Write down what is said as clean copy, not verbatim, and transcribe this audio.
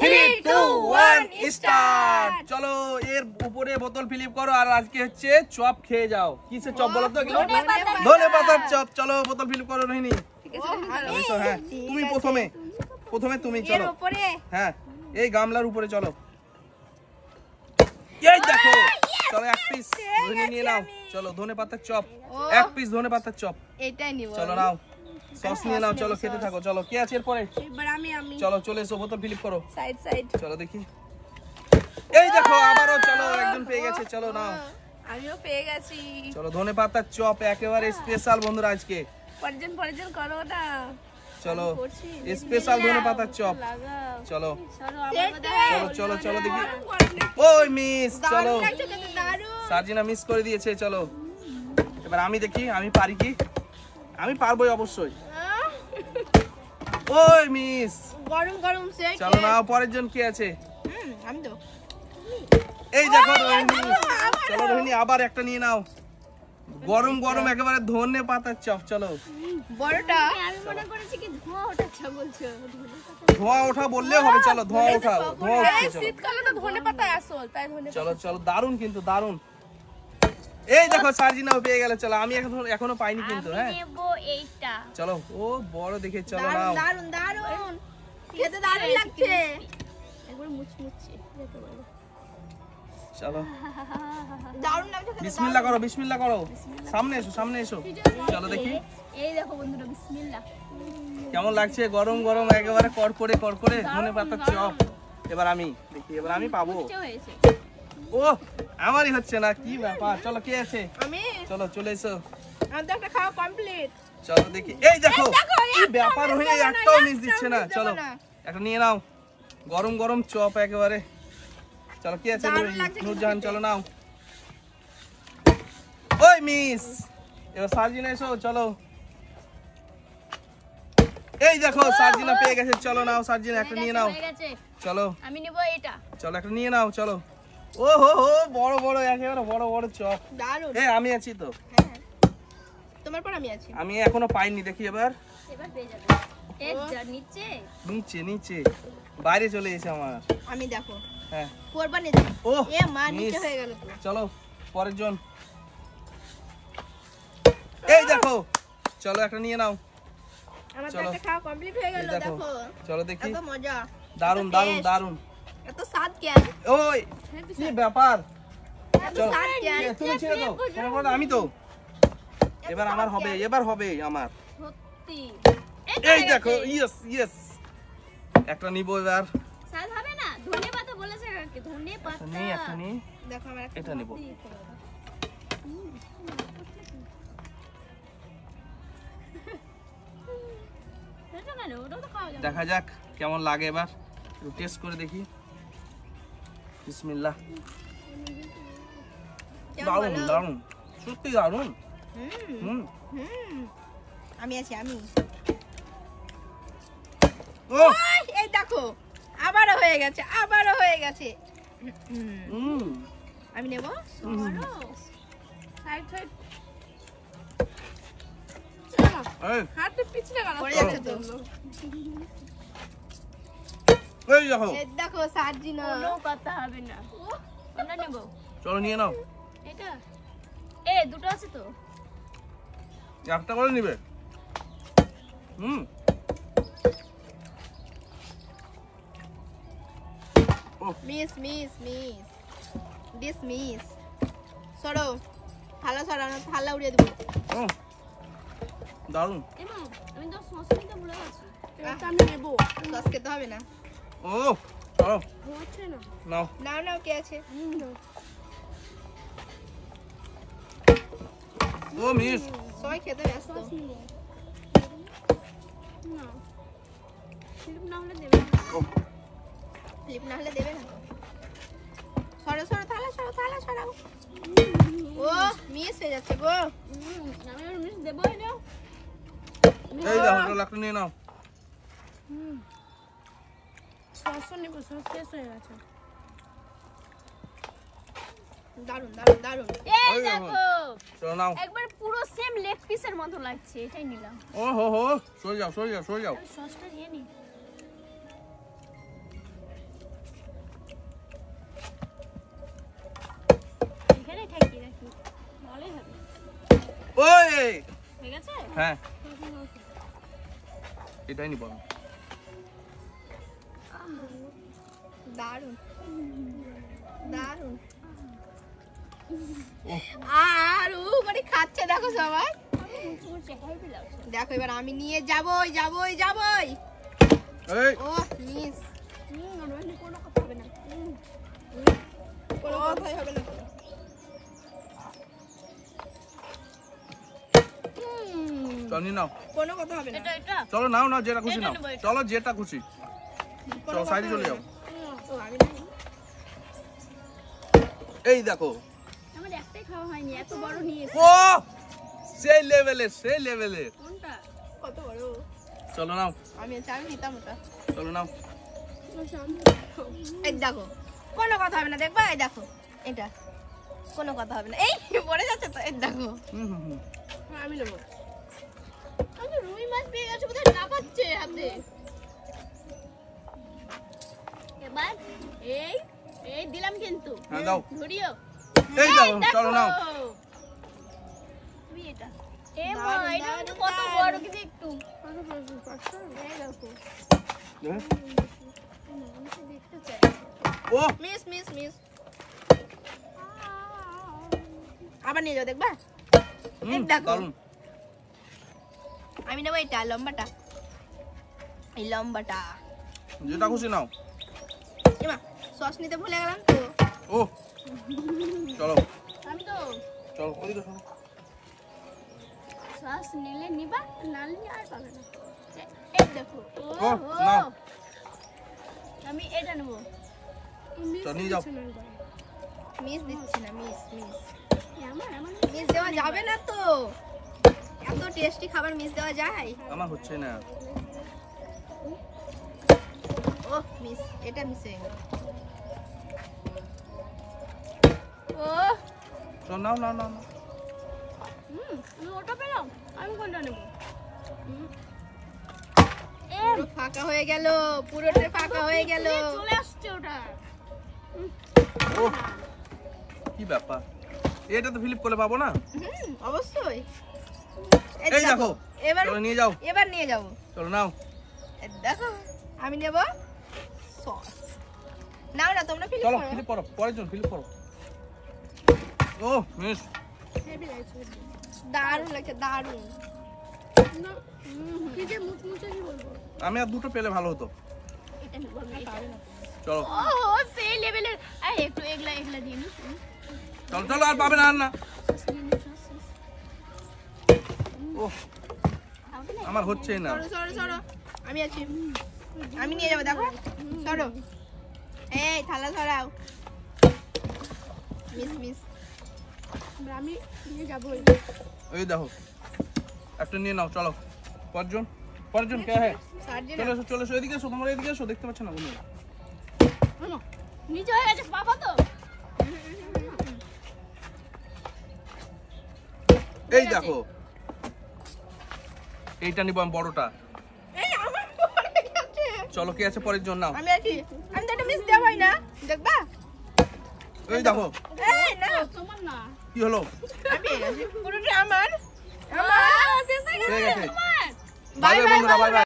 3 2 1 start. চলো এর উপরে বোতল ফিলিপ করো আর আজকে হচ্ছে চপ খেয়ে যাও। কিসের চপ বলো তো? ধনে পাতার চপ। চলো বোতল ফিলিপ করো রোহিণী। হ্যাঁ তুমি প্রথমে তুমি চলো। হ্যাঁ এই গামলার উপরে চলো। এই দেখো চলো এক পিস রোহিণী নিয়ে নাও। চলো ধনে পাতার চপ, এক পিস ধনে পাতার চপ এইটাই নিব। চলো নাও, সস নিয়ে নাও। চলো খেতে থাকো। চলো কি আছে এরপরে? এবার আমি চলো চলে এসো, বোতল ফিলিপ করো। সাইড চলো দেখি। এই দেখো আবারও চলো একজন পেয়ে গেছে। চলো নাও। আমিও পেয়ে গেছি। চলো ধনে পাতার চপ একেবারে স্পেশাল বন্ধুরা আজকে। পরজন করো না। চলো স্পেশাল ধনে পাতার চপ। চলো চলো চলো দেখি। ওই মিস। চলো সার্জিনা মিস করে দিয়েছে। চলো এবার আমি দেখি আমি পারি কি। আমি পারবোই অবশ্যই। ওই মিস। গরম সেক। চলো নাও পরের জন কি আছে? আমি তো এই দেখো রোহিণী। চলো রোহিণী আবার একটা নিয়ে নাও। গরম একেবারে ধনে পাতার চপ। চলো বড়টা। আমি মনে করেছি কি ধোঁয়া ওঠাচ্ছ বলছো। ধোঁয়া ওঠা বললেও হবে। চলো ধোঁয়া ওঠাও। ধোঁয়া উঠছে। চলো শীতকালে তো ধনে পাতা আসল, তাই ধনে। চলো চলো দারুন কিন্তু দারুন। এই দেখো সার্জিনাও পেয়ে গেল। চলো আমি এখনো পাইনি কিন্তু। হ্যাঁ নেব এইটা। চলো ও বড় দেখে। চলো নাও। দারুন খেতে দারুন লাগছে। একবার মুচমুচে যেতে বলো। চলো দারুন লাগছে খেতে। বিসমিল্লাহ করো। সামনে এসো। চলো দেখি। এই দেখো বন্ধুরা, বিসমিল্লাহ। কেমন লাগছে? গরম একেবারে কড়কড়ে ধনে পাতার চপ। এবার আমি দেখি, এবার আমি পাবো। হয়েছে। ও আমারই হচ্ছে না, কি ব্যাপার? চলো কে আছে? আমি। চলো চলে এসো। আমার তো একটা খাওয়া কমপ্লিট। চলো দেখি। এই দেখো কি ব্যাপার হয়ে একটাও মিস দিচ্ছে না। চলো একটা নিয়ে নাও। গরম চপ একেবারে। চলো কি আছে? নূরজাহান চলো নাও। ওই মিস। এবার সার্জিনা এসো। চলো এই দেখো সার্জিনা পেয়ে গেছে। চলো নাও সার্জিনা একটা নিয়ে নাও। চলো আমি নেব এটা। চলো একটা নিয়ে নাও। চলো ও হো বড় একেবারে বড় চপ। দারুন। আমি আছি তো। হ্যাঁ তোমার পর আমি আছি। আমি এখনো পাইনি। দেখি এবার পেয়ে যাবে। এই যা নিচে বাইরে চলে এসে আমার। আমি দেখো। হ্যাঁ কোরবানি। ও এ মা নিচে হয়ে গেল তো। চলো পরের জন। এই দেখো চলো একটা নিয়ে নাও। আমার তো একটা খাওয়া কমপ্লিট হয়ে গেল। দেখো চলো দেখি। এত মজা। দারুন। এত স্বাদ কেন? ওই কি ব্যাপার? এত চলো স্বাদ কেন? তুমি ছেড়ে দাও। আমি তো এবার আমার হবে আমার। সত্যি এই দেখো ইয়েস একটা নিব এবার। স্বাদ হবে না? ধনেপাতা বলেছে কাকে? ধনেপাতা। একটা নি দেখো আমার এটা নিব। দেখা যাক কেমন লাগে। এবার একটু টেস্ট করে দেখি। বিসমিল্লাহ। দারুন সত্যি দারুন। আমি আছি। ও এই দেখো আবারও হয়ে গেছে। আমি নেব। সাইড হাতে পিছলে গেল। পড়ে যাচ্ছে তো। এই দেখো। এই দেখো সার্জিনা। কোনো কথা হবে না। কোনটা নেব? চলো নিয়ে নাও। এটা দুটো আছে তো। একটা করে নিবে। মিস সরো। থালা উড়িয়ে দেবো। দারুন। আমি তো সস নিতে ভুলে গেছি। এটা আমি নেব। সস খেতে হবে না। ও চলো হচ্ছে না। নাও কে আছে? ও মিস সবাই খেতে ব্যস্ত। না ফিল্ম না হলে দেবে না। ফ্লিপ না হলে দেবে না তো। সরো থালা সরাও। ও মিস হয়ে যাচ্ছে গো। আমি মিস দেবো না। এই দেখো লাকড়ি নিয়ে নাও। সস নেব। সস শেষ হয়ে গেছে। দারুন। এই দেখো চলো নাও। একবার পুরো সেম লেগ পিসের মতো লাগছে। এটাই নিলাম। ও হো সরে যাও। সসটা নিয়ে নি। হয়ে গেছে? হ্যাঁ এটাই নিব আমি। দারুন দারুন। ওহ। আর ও মানে খাচ্ছে দেখো সবাই। মুচমুচে হেভি লাগছে। দেখো এবার আমি নিয়ে যাবই যাবই যাবই। এই ও মিস, নরমালি কোনো কথা হবে না। কোনো কথাই হবে না। চল নিয়ে নাও। কোনো কথা হবে না। এটা চলো নাও নাও যেটা খুশি এটা নাও। নেবো, এটা। চলো যেটা খুশি। কোনো চলো কথা সাইডে হবে চলে না। যাও। ও আমি নাই। এই দেখো আমার একটাই খাওয়া হয়নি, এত বড় নিয়েছে। ও সেই লেভেলের সেই লেভেলের। কোনটা? কত বড়। চলো নাও আমি নিতাম ওটা। চলো নাও। এই দেখো কোনো কথা হবে না, দেখবা এই দেখো এটা কোনো কথা হবে না। এই পড়ে যাচ্ছে তো, এই দেখো হুম। আমি নেবো। আমি রুই মাছ পেয়ে গেছে, কোথায় লাফাচ্ছে হাতে। এবার এই এই দিলাম কিন্তু। হ্যাঁ দাও। ধরিও। এই দেখো চলো নাও। তুমি এটা। এ মা, দারুণ, এটা কিন্তু দারুণ, কত দারুণ। বড় কিন্তু একটু। এই দেখো হ্যাঁ? আমি দেখতে চাই। ও মিস মিস মিস। আবার নিয়ে যাও দেখবা। এই দেখো। দারুণ। আমি নেবো এটা লম্বাটা, এই লম্বাটা। যেটা খুশি নাও। এমা সস নিতে ভুলে গেলাম তো। ও চলো আমি তো চলো ওদিকে শোনো। শ্বাস নিলে নিবা, না নিলে আর পাবে না। এই দেখো ও নাও আমি এটা নেবো। চল নিয়ে যাও। মিস দিচ্ছি না, মিস মিস আমার মিস দেওয়া যাবে না তো। এত টেস্টি খাবার মিস দেওয়া যায়? আমার হচ্ছে না। ও মিস, এটা মিস হয়ে গেল। ও চল নাও নাও নাও নাও। আমি ওটা পেলাম, আমি কোনটা নেবো? পুরো ফাঁকা হয়ে গেল, পুরোটা ফাঁকা হয়ে গেল। চলে আসছে ওটা। ও কি ব্যাপার, এটা তো ফিলিপ করলে পাবো না। অবশ্যই। এই দেখো এবার চলো নিয়ে যাও। এবার নিয়ে যাবো। চলো নাও। এই দেখো আমি নেব সস। নাও না তোমরা ফিলিপ চলো করো। ফিলিপ করো, পরের জন ফিলিপ করো। ও মিস হেভি লাগছে। দারুণ লাগছে দারুণ। কি যে মুচমুচে কি বলবো? আমি আর দুটো পেলে ভালো হতো। এটা নেবো আমি, এটা। চলো ও সেই লেভেলের। এই একটু এগলা এগলা দিয়ে নি। চলো চলো আর পাবে না আর না। সস নিয়ে নি, সস, সস। ও হবে না? আমার হচ্ছেই না। সরো সরো সরো, আমি আছি, আমি নিয়ে যাবো। দেখো সরো, এই থালা সরাও। Miss miss. আমি নিয়ে যাবোই। ওই দেখো একটা নিয়ে নাও। চলো পরের জন কে হ্যাঁ সার্জেন চলে এসো চলে এসো, এদিকে এসো, তোমার এদিকে এসো, দেখতে পাচ্ছ না কোনো। নিচে হয়ে গেছে, পাবো তো? এই দেখো এইটা নিব আমি বড়টা। এই আমার পড়ে গেছে। চলো কে আছে পরের জন নাও। আমি আছি, আমি তো এটা মিস দেবই না, দেখবা। এই দেখো এই না তোমার না। কি হলো, আমি পুরোটা আমার আমার শেষ হয়ে পেয়ে গেছে। গেছে। তোমার। বাই বাই বন্ধুরা, বাই বাই।